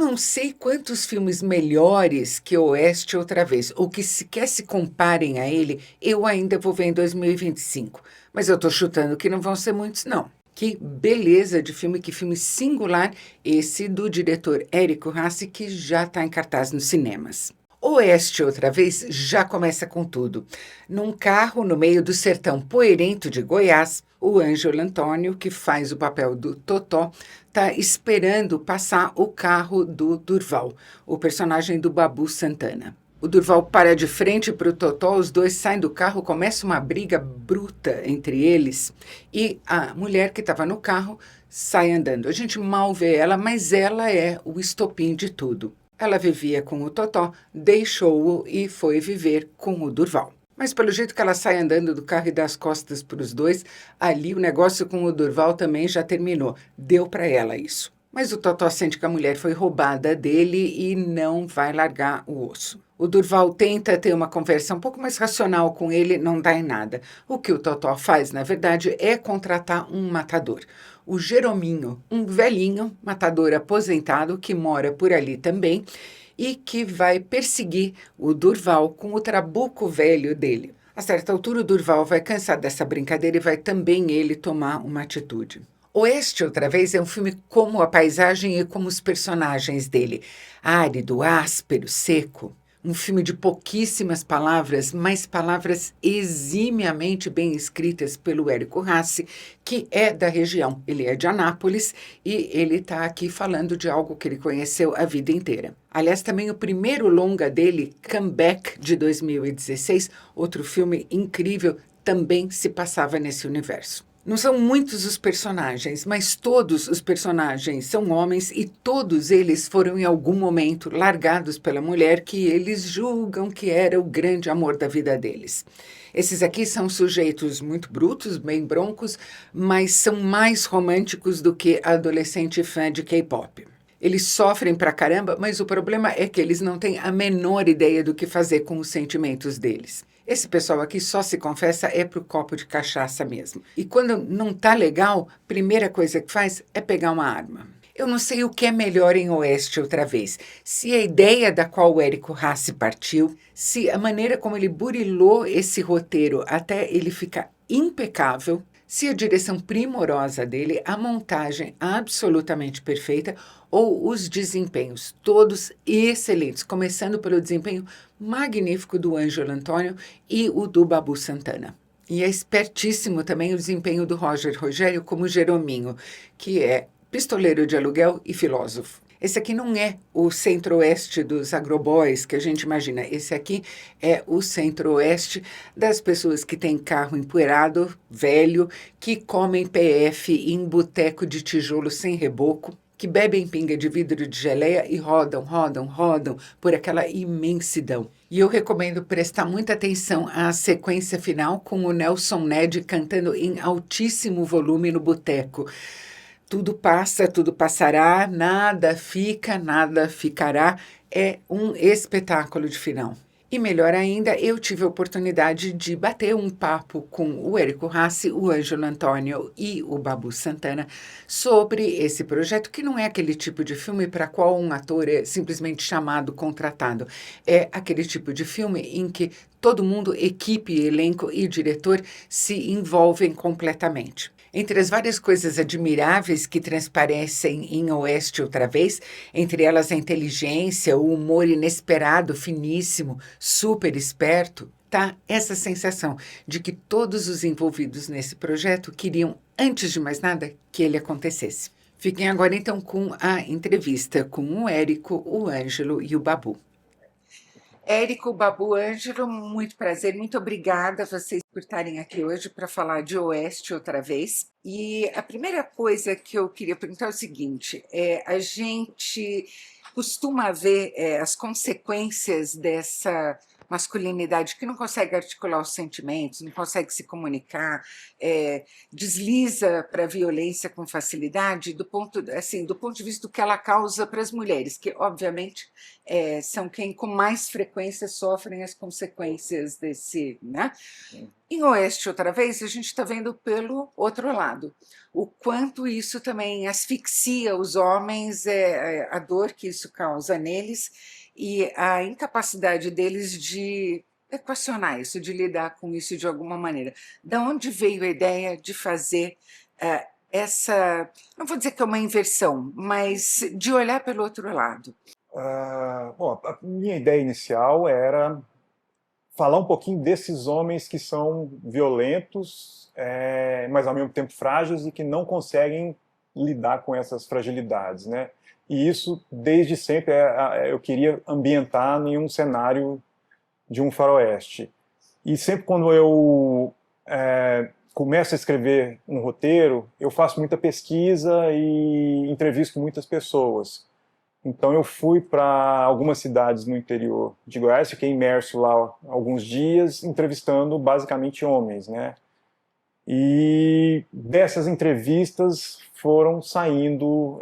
não sei quantos filmes melhores que Oeste outra vez, ou que sequer se comparem a ele, eu ainda vou ver em 2025. Mas eu tô chutando que não vão ser muitos, não. Que beleza de filme, que filme singular esse do diretor Érico Rassi, que já está em cartaz nos cinemas. Oeste, outra vez, já começa com tudo. Num carro no meio do sertão poeirento de Goiás, o Ângelo Antônio, que faz o papel do Totó, está esperando passar o carro do Durval, o personagem do Babu Santana. O Durval para de frente para o Totó, os dois saem do carro, começa uma briga bruta entre eles e a mulher que estava no carro sai andando. A gente mal vê ela, mas ela é o estopim de tudo. Ela vivia com o Totó, deixou-o e foi viver com o Durval. Mas pelo jeito que ela sai andando do carro e dá as costas para os dois, ali o negócio com o Durval também já terminou. Deu para ela isso. Mas o Totó sente que a mulher foi roubada dele e não vai largar o osso. O Durval tenta ter uma conversa um pouco mais racional com ele, não dá em nada. O que o Totó faz, na verdade, é contratar um matador. O Jerominho, um velhinho matador aposentado que mora por ali também e que vai perseguir o Durval com o trabuco velho dele. A certa altura, o Durval vai cansar dessa brincadeira e vai também ele tomar uma atitude. Oeste, outra vez, é um filme como a paisagem e como os personagens dele. Árido, áspero, seco. Um filme de pouquíssimas palavras, mas palavras eximiamente bem escritas pelo Érico Rassi, que é da região. Ele é de Anápolis e ele está aqui falando de algo que ele conheceu a vida inteira. Aliás, também o primeiro longa dele, Comeback, de 2016, outro filme incrível, também se passava nesse universo. Não são muitos os personagens, mas todos os personagens são homens e todos eles foram em algum momento largados pela mulher que eles julgam que era o grande amor da vida deles. Esses aqui são sujeitos muito brutos, bem broncos, mas são mais românticos do que adolescente fã de K-pop. Eles sofrem pra caramba, mas o problema é que eles não têm a menor ideia do que fazer com os sentimentos deles. Esse pessoal aqui só se confessa é pro copo de cachaça mesmo. E quando não tá legal, primeira coisa que faz é pegar uma arma. Eu não sei o que é melhor em Oeste outra vez. Se a ideia da qual o Érico Rassi partiu, se a maneira como ele burilou esse roteiro até ele ficar impecável, se a direção primorosa dele, a montagem absolutamente perfeita ou os desempenhos todos excelentes, começando pelo desempenho magnífico do Ângelo Antônio e o do Babu Santana. E é espertíssimo também o desempenho do Roger Rogério como Jerominho, que é pistoleiro de aluguel e filósofo. Esse aqui não é o centro-oeste dos agroboys que a gente imagina. Esse aqui é o centro-oeste das pessoas que têm carro empoeirado, velho, que comem PF em boteco de tijolo sem reboco, que bebem pinga de vidro de geleia e rodam, rodam, rodam por aquela imensidão. E eu recomendo prestar muita atenção à sequência final com o Nelson Ned cantando em altíssimo volume no boteco. Tudo passa, tudo passará, nada fica, nada ficará. É um espetáculo de final. E melhor ainda, eu tive a oportunidade de bater um papo com o Érico Rassi, o Ângelo Antônio e o Babu Santana sobre esse projeto, que não é aquele tipo de filme para qual um ator é simplesmente chamado, contratado. É aquele tipo de filme em que todo mundo, equipe, elenco e diretor se envolvem completamente. Entre as várias coisas admiráveis que transparecem em Oeste outra vez, entre elas a inteligência, o humor inesperado, finíssimo, super esperto, tá essa sensação de que todos os envolvidos nesse projeto queriam, antes de mais nada, que ele acontecesse. Fiquem agora então com a entrevista com o Érico, o Ângelo e o Babu. Érico, Babu, Ângelo, muito prazer, muito obrigada a vocês por estarem aqui hoje para falar de Oeste outra vez. E a primeira coisa que eu queria perguntar é o seguinte: a gente costuma ver as consequências dessa masculinidade que não consegue articular os sentimentos, não consegue se comunicar, desliza para a violência com facilidade, assim, do ponto de vista do que ela causa para as mulheres, que, obviamente, são quem com mais frequência sofrem as consequências desse, né? Em Oeste, outra vez, a gente está vendo pelo outro lado, o quanto isso também asfixia os homens, a dor que isso causa neles e a incapacidade deles de equacionar isso, de lidar com isso de alguma maneira. Da onde veio a ideia de fazer essa, não vou dizer que é uma inversão, mas de olhar pelo outro lado? Bom, a minha ideia inicial era falar um pouquinho desses homens que são violentos, mas ao mesmo tempo frágeis e que não conseguem lidar com essas fragilidades, né? E isso, desde sempre, eu queria ambientar em um cenário de um faroeste. E sempre quando eu começo a escrever um roteiro, eu faço muita pesquisa e entrevisto muitas pessoas. Então eu fui para algumas cidades no interior de Goiás, fiquei imerso lá alguns dias, entrevistando basicamente homens, né? E dessas entrevistas foram saindo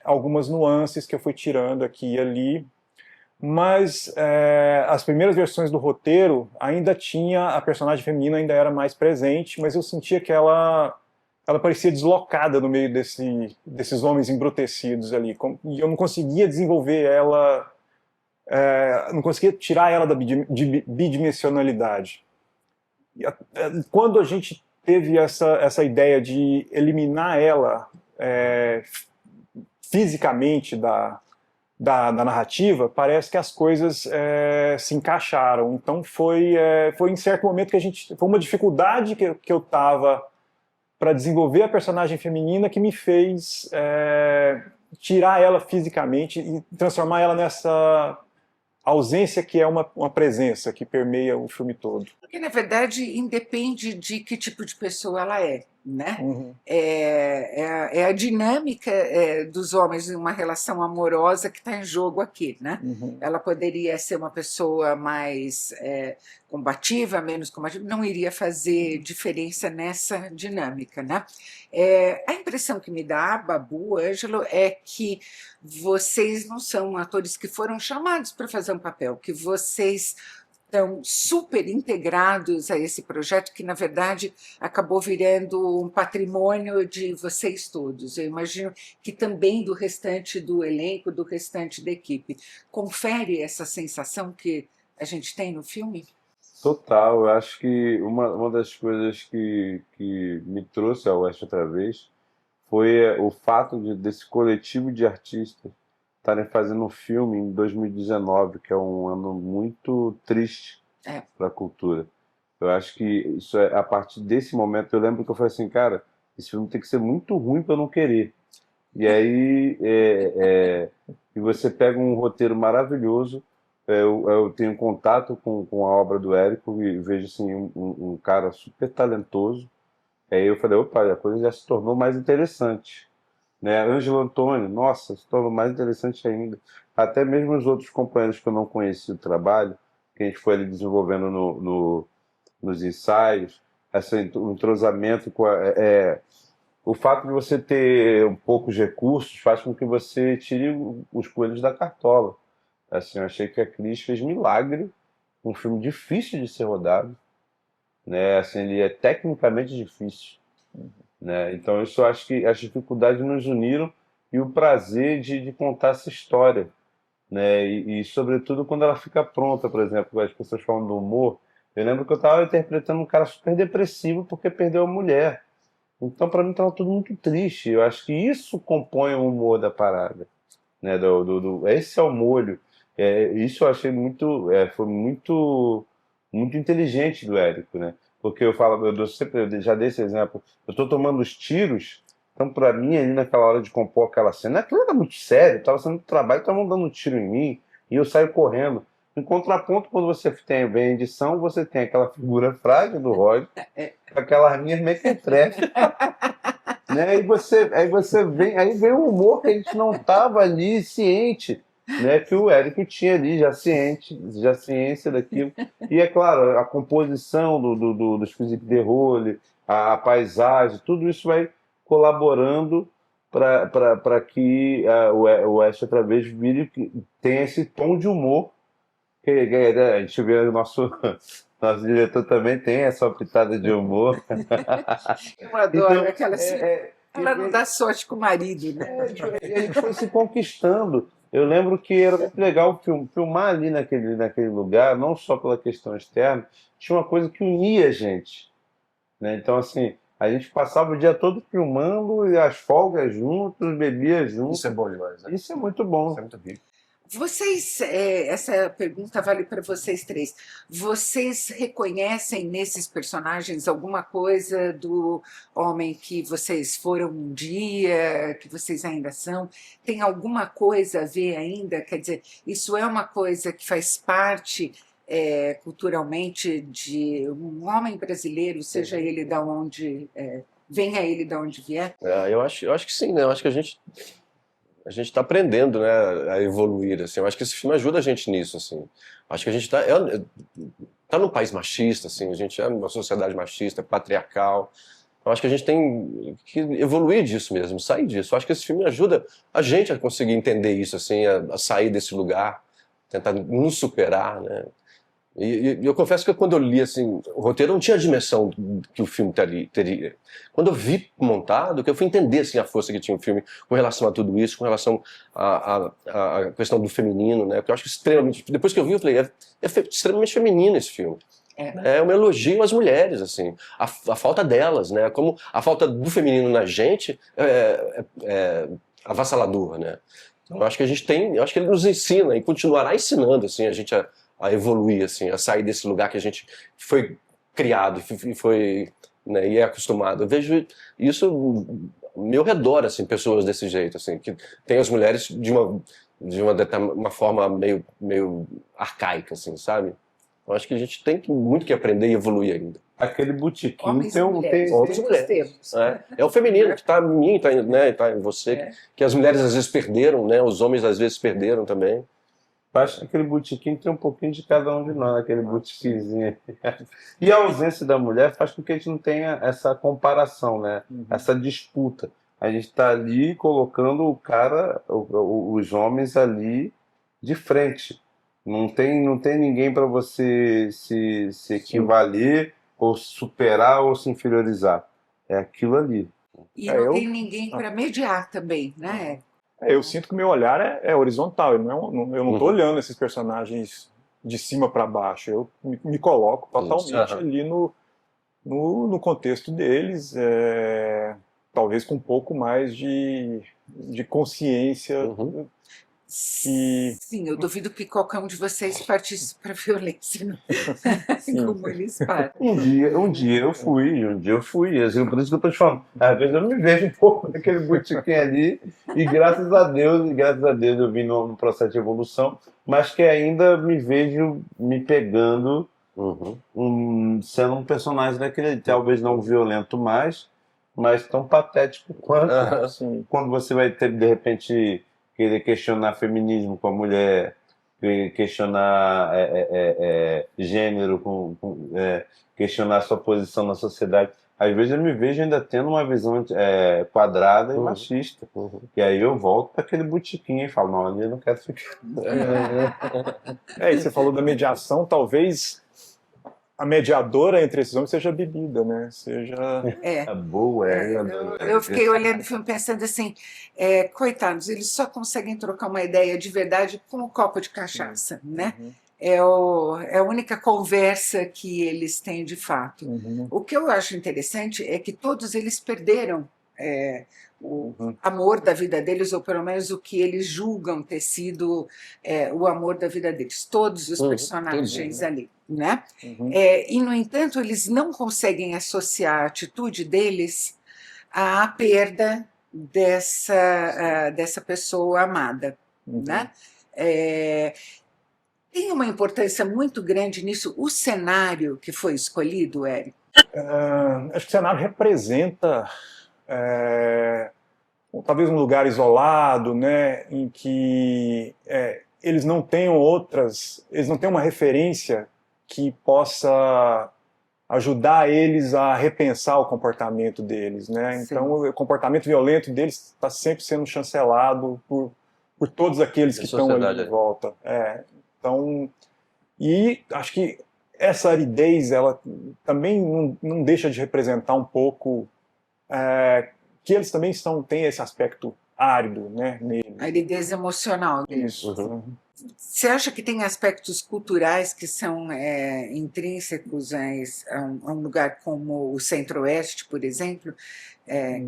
algumas nuances que eu fui tirando aqui e ali, mas as primeiras versões do roteiro ainda tinha, a personagem feminina ainda era mais presente, mas eu sentia que ela parecia deslocada no meio desses homens embrutecidos ali, e eu não conseguia desenvolver ela, não conseguia tirar ela da bidimensionalidade. Quando a gente teve essa ideia de eliminar ela fisicamente da narrativa, parece que as coisas se encaixaram. Então foi em certo momento que foi uma dificuldade que eu estava para desenvolver a personagem feminina que me fez tirar ela fisicamente e transformar ela nessa ausência que é uma presença que permeia o filme todo. Porque, na verdade, independe de que tipo de pessoa ela é, né? Uhum. É a dinâmica dos homens em uma relação amorosa que está em jogo aqui, né? Uhum. Ela poderia ser uma pessoa mais combativa, menos combativa, não iria fazer diferença nessa dinâmica, né? A impressão que me dá, Babu, Ângelo, é que vocês não são atores que foram chamados para fazer um papel, que vocês estão super integrados a esse projeto, que, na verdade, acabou virando um patrimônio de vocês todos. Eu imagino que também do restante do elenco, do restante da equipe. Confere essa sensação que a gente tem no filme? Total, eu acho que uma das coisas que me trouxe ao Oeste outra vez foi o fato desse coletivo de artistas estarem fazendo um filme em 2019, que é um ano muito triste para a cultura. Eu acho que isso a partir desse momento, eu lembro que eu falei assim, cara, esse filme tem que ser muito ruim para eu não querer. E aí e você pega um roteiro maravilhoso. Eu tenho contato com a obra do Érico e vejo assim, um cara super talentoso. Aí eu falei, opa, a coisa já se tornou mais interessante, né? Ângelo Antônio, nossa, se tornou mais interessante ainda. Até mesmo os outros companheiros que eu não conhecia o trabalho, que a gente foi ali desenvolvendo nos ensaios, o entrosamento com o fato de você ter poucos recursos faz com que você tire os coelhos da cartola. Assim, eu achei que a Cris fez milagre, um filme difícil de ser rodado, né? Assim, ele é tecnicamente difícil, né? Então isso eu acho que as dificuldades nos uniram e o prazer de contar essa história, né? E sobretudo quando ela fica pronta, por exemplo, as pessoas falam do humor. Eu lembro que eu estava interpretando um cara super depressivo porque perdeu a mulher. Então para mim estava tudo muito triste. Eu acho que isso compõe o humor da parada, né? Esse é o molho. Isso eu achei foi muito inteligente do Érico, né? Porque eu já dei esse exemplo, eu estou tomando os tiros, então para mim ali naquela hora de compor aquela cena, aquilo era muito sério, estava sendo trabalho, estavam dando um tiro em mim, e eu saio correndo. Em contraponto, quando você vem a edição, você tem aquela figura frágil do Roger, com aquela arminha mequetrefe, né? Aí vem o humor que a gente não estava ali ciente. né, que o Érico tinha ali, já ciência daquilo. E é claro, a composição dos Philippe de Role, a paisagem, tudo isso vai colaborando para que o Oeste outra vez tenha esse tom de humor a gente vê o nosso diretor também tem essa pitada de humor. Eu adoro Então, aquelas. Ela não dá sorte com o marido, né? e a gente foi se conquistando. Eu lembro que era muito legal filmar ali naquele lugar, não só pela questão externa, tinha uma coisa que unia a gente, né? Então, assim, a gente passava o dia todo filmando e as folgas juntos, bebia juntos. Isso é bom demais, né? Isso é muito bom. Isso é muito rico. Vocês, essa pergunta vale para vocês três. Vocês reconhecem nesses personagens alguma coisa do homem que vocês foram um dia, que vocês ainda são? Tem alguma coisa a ver ainda? Quer dizer, isso é uma coisa que faz parte culturalmente de um homem brasileiro, seja ele da onde, venha ele da onde vier? Eu acho que sim, né? Eu acho que a gente está aprendendo, né, a evoluir, assim. Eu acho que esse filme ajuda a gente nisso, assim. Acho que a gente tá num país machista, assim. A gente é uma sociedade machista, patriarcal. Eu acho que a gente tem que evoluir disso mesmo, sair disso. Eu acho que esse filme ajuda a gente a conseguir entender isso, assim, a sair desse lugar, tentar nos superar, né? E eu confesso que quando eu li assim, o roteiro, eu não tinha a dimensão que o filme teria. Quando eu vi montado, que eu fui entender assim, a força que tinha o filme com relação a tudo isso, com relação à questão do feminino, né? Porque eu acho que extremamente. Depois que eu vi, eu falei, extremamente feminino esse filme. É um elogio às mulheres, assim, a falta delas, né? Como a falta do feminino na gente é avassaladora, né? Então, eu acho que eu acho que ele nos ensina e continuará ensinando assim, a gente a evoluir, assim, a sair desse lugar que a gente foi criado e foi, né, e é acostumado. Eu vejo isso ao meu redor, assim, pessoas desse jeito, assim, que tem as mulheres de uma forma meio arcaica, assim, sabe? Eu acho que a gente tem muito que aprender e evoluir ainda. Aquele botequim Homens tem e um. mulheres, Homens e mulheres. temos. É o feminino que está em mim, tá em você, que as mulheres às vezes perderam, né? Os homens às vezes perderam também. Acho que aquele botequim tem um pouquinho de cada um de nós, aquele botequinzinho. E a ausência da mulher faz com que a gente não tenha essa comparação, né? Essa disputa. A gente está ali colocando o cara, os homens ali de frente. Não tem ninguém para você se equivaler, ou superar, ou se inferiorizar. É aquilo ali. E não tem ninguém para mediar também, né? Eu sinto que o meu olhar é horizontal, eu não estou olhando esses personagens de cima para baixo, eu me coloco totalmente ali no contexto deles, talvez com um pouco mais de consciência. Sim, eu duvido que qualquer um de vocês partisse para a violência, não? Como eles partem. Um dia eu fui, assim, por isso que eu tô te falando. Às vezes eu me vejo um pouco naquele botequim ali, e graças a Deus eu vim no processo de evolução, mas que ainda me vejo me pegando, sendo um personagem daquele, talvez não violento mais, mas tão patético quanto, assim, quando você vai ter, de repente, querer questionar feminismo com a mulher, questionar gênero, questionar sua posição na sociedade. Às vezes eu me vejo ainda tendo uma visão quadrada e machista. E aí eu volto para aquele botequim e falo, não, ali eu não quero ficar. E você falou da mediação, talvez a mediadora entre esses homens seja a bebida, né? Boa, Eu fiquei olhando o filme pensando assim, coitados, eles só conseguem trocar uma ideia de verdade com um copo de cachaça, né? É a única conversa que eles têm de fato. O que eu acho interessante é que todos eles perderam o amor da vida deles, ou pelo menos o que eles julgam ter sido o amor da vida deles. Todos os personagens ali, né? E, no entanto, eles não conseguem associar a atitude deles à perda dessa pessoa amada, né? Tem uma importância muito grande nisso. O cenário que foi escolhido, Érico? Acho que o cenário representa talvez um lugar isolado, né, em que eles não tenham eles não têm uma referência que possa ajudar eles a repensar o comportamento deles, né? Sim. Então o comportamento violento deles está sempre sendo chancelado por todos aqueles A que estão ali sociedade, em volta. Então, e acho que essa aridez, ela também não deixa de representar um pouco que eles também têm esse aspecto árido, né, neles. Aridez emocional. Isso. Uhum. Você acha que tem aspectos culturais que são intrínsecos a um lugar como o Centro-Oeste, por exemplo,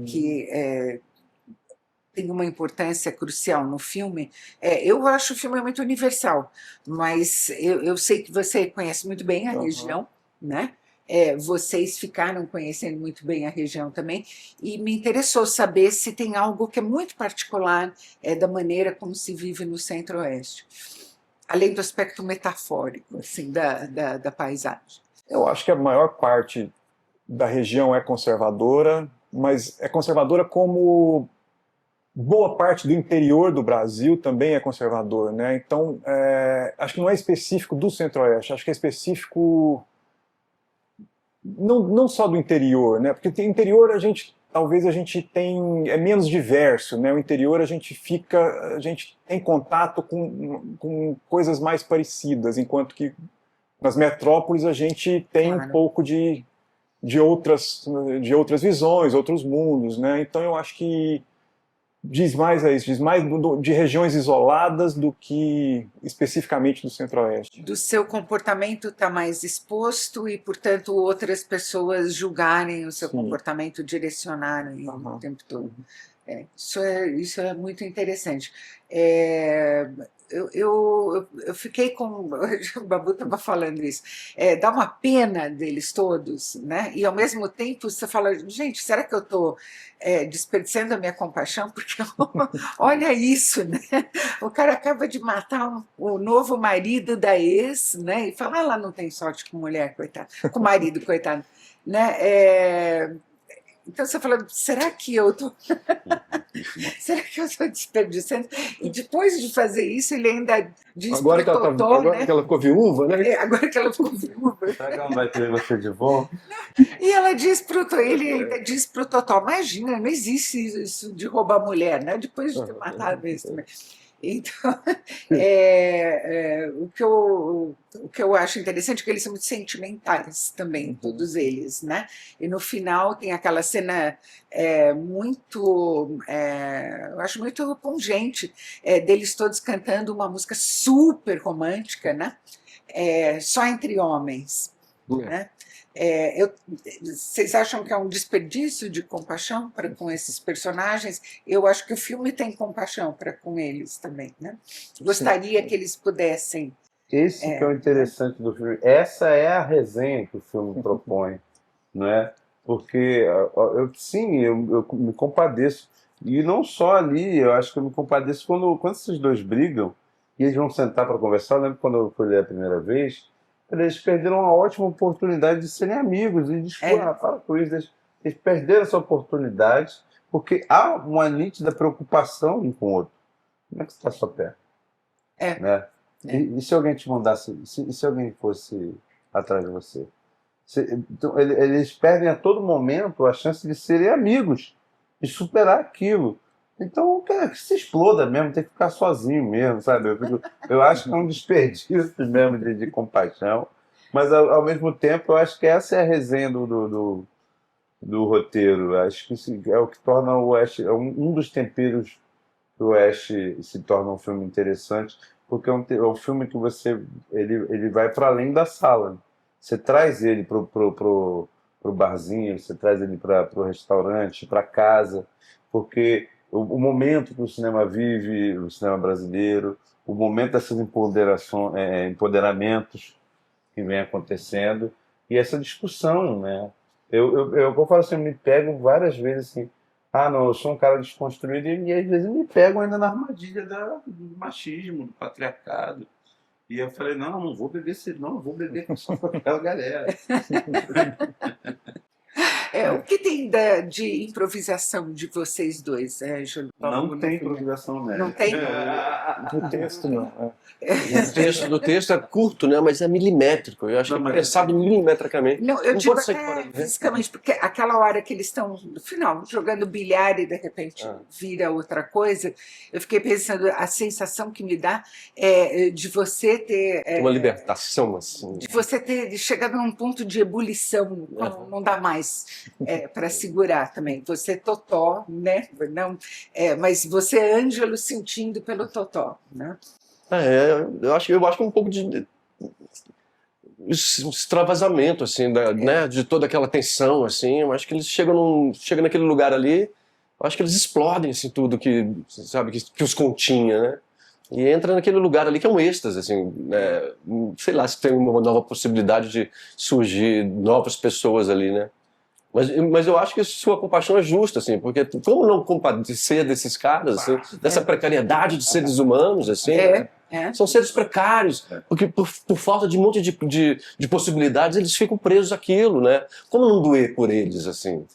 que tem uma importância crucial no filme? Eu acho o filme muito universal, mas eu sei que você conhece muito bem a região, né? Vocês ficaram conhecendo muito bem a região também, e me interessou saber se tem algo que é muito particular da maneira como se vive no Centro-Oeste, além do aspecto metafórico assim, da paisagem. Eu acho que a maior parte da região é conservadora, mas é conservadora como boa parte do interior do Brasil também é conservador, né? Então, acho que não é específico do Centro-Oeste, acho que é específico não só do interior, né? Porque o interior talvez a gente é menos diverso, né? O interior a gente tem contato com coisas mais parecidas, enquanto que nas metrópoles a gente tem um pouco de outras visões, outros mundos, né? Então eu acho que diz mais de regiões isoladas do que especificamente do Centro-Oeste. Do seu comportamento está mais exposto e, portanto, outras pessoas julgarem o seu comportamento, direcionarem o tempo todo. Isso é muito interessante. Eu fiquei com... O Babu estava falando isso. Dá uma pena deles todos, né? E, ao mesmo tempo, você fala, gente, será que eu estou desperdiçando a minha compaixão? Porque olha isso, né? O cara acaba de matar o novo marido da ex, né? E fala, ela não tem sorte com mulher, coitada, com marido, coitado. Né? Então você fala, será que eu estou desperdiçando? E depois de fazer isso, ele ainda diz agora que ela ficou viúva, né? Agora que ela ficou viúva. Será que ela não vai querer você de volta? E ela ele ainda diz para o Totó, imagina, não existe isso de roubar mulher, né? Depois de ter matado isso também. Então, o que eu acho interessante é que eles são muito sentimentais também, todos eles, né? E no final tem aquela cena eu acho muito pungente, deles todos cantando uma música super romântica, né? Só entre homens, né? Vocês acham que é um desperdício de compaixão para com esses personagens? Eu acho que o filme tem compaixão para com eles também, né? Gostaria que eles pudessem. Esse que é o interessante do filme. Essa é a resenha que o filme propõe, não é? Porque eu me compadeço. E não só ali, eu acho que eu me compadeço quando esses dois brigam e eles vão sentar para conversar. Eu lembro quando eu fui ler a primeira vez, eles perderam uma ótima oportunidade de serem amigos. E fala com isso, eles perderam essa oportunidade porque há uma nítida preocupação um com o outro. Como é que você está a sua pé? Né? E se alguém te mandasse, se alguém fosse atrás de você? Então, eles perdem a todo momento a chance de serem amigos, de superar aquilo. Então, que se exploda mesmo, tem que ficar sozinho mesmo, sabe? Eu acho que é um desperdício mesmo de compaixão, mas ao mesmo tempo eu acho que essa é a resenha do roteiro. Acho que é o que torna o Oeste, um dos temperos que o Oeste se torna um filme interessante, porque é um filme que ele vai para além da sala. Você traz ele pro barzinho, você traz ele para o restaurante, para casa, porque o momento que o cinema vive, o cinema brasileiro, o momento desses empoderamentos que vem acontecendo, e essa discussão, né? Eu falo assim, eu me pego várias vezes assim, não, eu sou um cara desconstruído, e às vezes me pego ainda na armadilha do machismo, do patriarcado. E eu falei, não vou beber só com aquela galera. O que tem de improvisação de vocês dois, Ângelo? Não tem improvisação nela. Não tem? No texto, não. Do texto é curto, né? Mas é milimétrico. Eu acho Não, que é mas- pensado milimetricamente. Não, eu Não digo pode ser até fora do- fisicamente, porque aquela hora que eles estão, no final, jogando bilhar e de repente vira outra coisa, eu fiquei pensando, a sensação que me dá é de você ter... Uma libertação, assim. de você ter chegado num ponto de ebulição, não dá mais para segurar também. Você totó, né? Não, mas você é Ângelo sentindo pelo totó, né? Eu acho que um pouco de extravasamento, assim, né, de toda aquela tensão, assim. Eu acho que eles chegam naquele lugar ali, eu acho que eles explodem, assim, tudo que, sabe, que os continha, né? E entra naquele lugar ali que é um êxtase, assim, né? Sei lá se tem uma nova possibilidade de surgir novas pessoas ali, né? Mas eu acho que sua compaixão é justa, assim, porque como não compadecer desses caras, assim, dessa precariedade de seres humanos, assim, são seres precários, porque por falta de um monte de possibilidades eles ficam presos àquilo, né? Como não doer por eles, assim?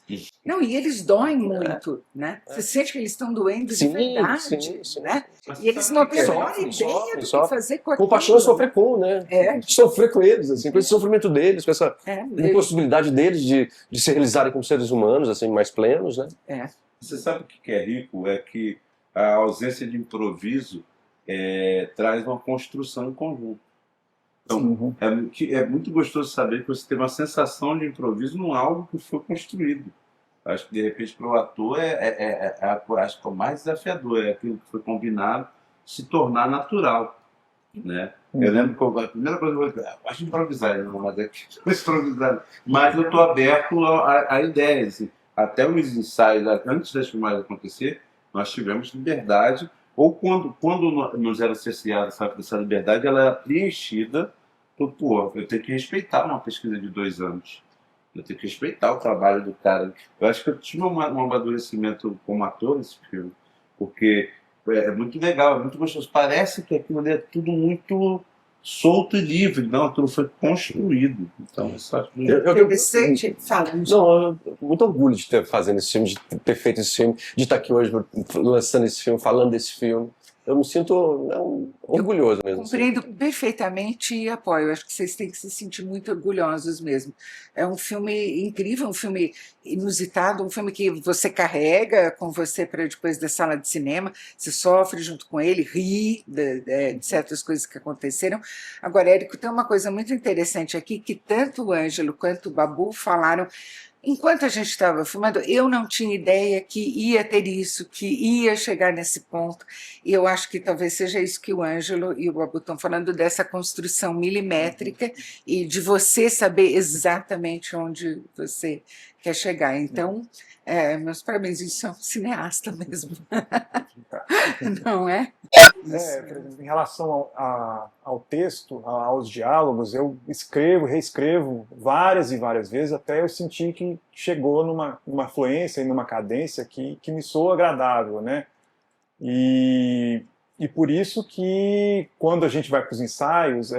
Não, e eles doem muito, né? Você sente que eles estão doendo de verdade, sim. né? E eles não têm a menor Sofrem, ideia do que sofrem. fazer com aquilo. Compaixão é sofrer com, né? Sofrer com eles, assim, com esse sofrimento deles, com essa impossibilidade deles de se realizarem como seres humanos, assim, mais plenos, né? Você sabe o que é rico? É que a ausência de improviso traz uma construção em conjunto. Então, é muito gostoso saber que você tem uma sensação de improviso num algo que foi construído. Acho que, de repente, para o ator, acho que é o mais desafiador, é aquilo que foi combinado se tornar natural, né? Eu lembro que a primeira coisa que eu falei, acho improvisar, não, mas é que improvisar. Mas eu estou aberto a ideias. Assim. Até os ensaios, antes das filmagens acontecer, nós tivemos liberdade, ou quando nos era cerceada essa liberdade, ela era preenchida por, eu tenho que respeitar uma pesquisa de 2 anos. Eu tenho que respeitar o trabalho do cara. Eu acho que eu tive um amadurecimento como ator nesse filme, porque é muito legal, é muito gostoso. Parece que aquilo ali é tudo muito solto e livre. Não, aquilo foi construído. Então, isso acho interessante. Fala, não, muito orgulho de ter fazendo esse filme, de ter feito esse filme, de estar aqui hoje lançando esse filme, falando desse filme. Eu me sinto orgulhoso mesmo. Compreendo perfeitamente e apoio. Acho que vocês têm que se sentir muito orgulhosos mesmo. É um filme incrível, um filme inusitado, um filme que você carrega com você para depois da sala de cinema, você sofre junto com ele, ri de certas coisas que aconteceram. Agora, Érico, tem uma coisa muito interessante aqui, que tanto o Ângelo quanto o Babu falaram. Enquanto a gente estava filmando, eu não tinha ideia que ia ter isso, que ia chegar nesse ponto. E eu acho que talvez seja isso que o Ângelo e o Babu estão falando, dessa construção milimétrica e de você saber exatamente onde você quer chegar. Então, meus parabéns, isso é um cineasta mesmo. Não é? Em relação ao texto, aos diálogos, eu escrevo, reescrevo várias e várias vezes até eu sentir que chegou numa fluência e numa cadência que me soa agradável, né? E por isso que quando a gente vai para os ensaios,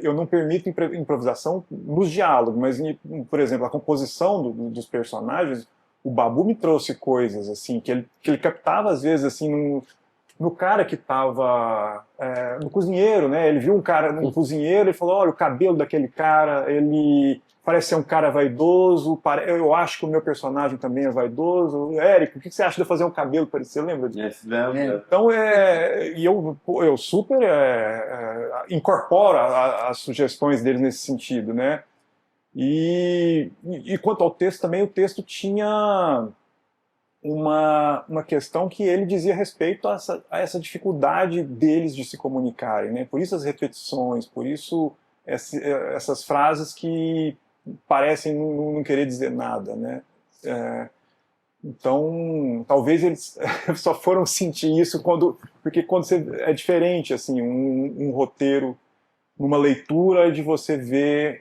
eu não permito improvisação nos diálogos, mas, por exemplo, a composição dos personagens, o Babu me trouxe coisas assim que ele captava às vezes assim no cara que estava no cozinheiro, né? Ele viu um cara no cozinheiro e falou: olha, o cabelo daquele cara, ele parece ser um cara vaidoso, eu acho que o meu personagem também é vaidoso. Érico, o que você acha de eu fazer um cabelo parecido? Você lembra disso? Então, e eu super incorporo as sugestões dele nesse sentido, né? E quanto ao texto também, o texto tinha uma questão que ele dizia a respeito a essa dificuldade deles de se comunicarem, né? Por isso as repetições, por isso essas frases que parecem não querer dizer nada, né? Então, talvez eles só foram sentir isso porque quando é diferente, assim, um roteiro numa leitura de você ver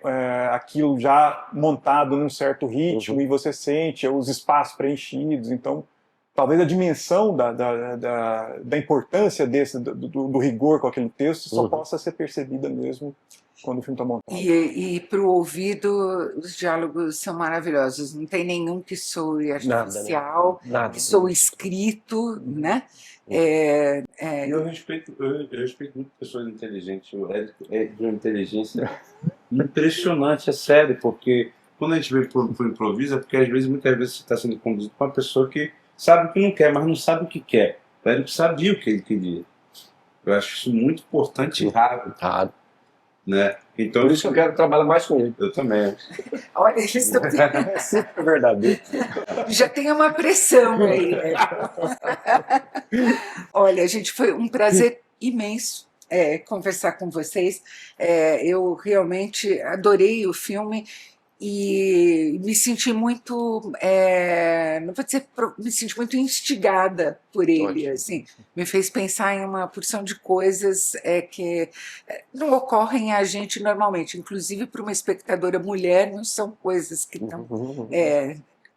aquilo já montado num certo ritmo e você sente os espaços preenchidos. Então, talvez a dimensão da importância do rigor com aquele texto só possa ser percebida mesmo quando o filme está montado. E para o ouvido, os diálogos são maravilhosos. Não tem nenhum que soe artificial, Nada. que soe escrito, né? Eu respeito muito pessoas inteligentes. O Érico é de uma inteligência impressionante, é sério, porque quando a gente vê por improviso, é porque muitas vezes você está sendo conduzido por uma pessoa que sabe o que não quer, mas não sabe o que quer. O Érico sabia o que ele queria. Eu acho isso muito importante e raro. Raro. Né? Então, Por isso que eu quero trabalhar mais com ele. Eu também. Olha, eles estão... É sempre verdadeiro. Já tem uma pressão aí. Né? Olha, gente, foi um prazer imenso conversar com vocês. Eu realmente adorei o filme e me senti muito, não vou dizer, me senti muito instigada por ele. Assim, me fez pensar em uma porção de coisas que não ocorrem a gente normalmente, inclusive para uma espectadora mulher, não são coisas que estão...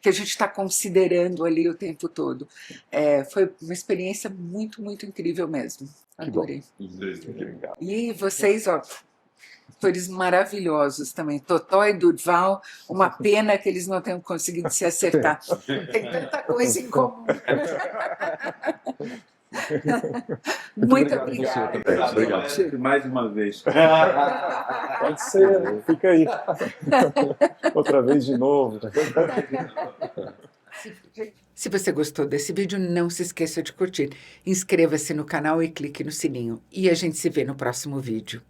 que a gente está considerando ali o tempo todo. Foi uma experiência muito, muito incrível mesmo. Adorei. E vocês, ó, atores maravilhosos também. Totó e Durval, uma pena que eles não tenham conseguido se acertar. Tem tanta coisa em comum. Muito obrigada. Obrigado. Mais uma vez. Pode ser, fica aí. Outra vez de novo. Se você gostou desse vídeo, não se esqueça de curtir. Inscreva-se no canal e clique no sininho. E a gente se vê no próximo vídeo.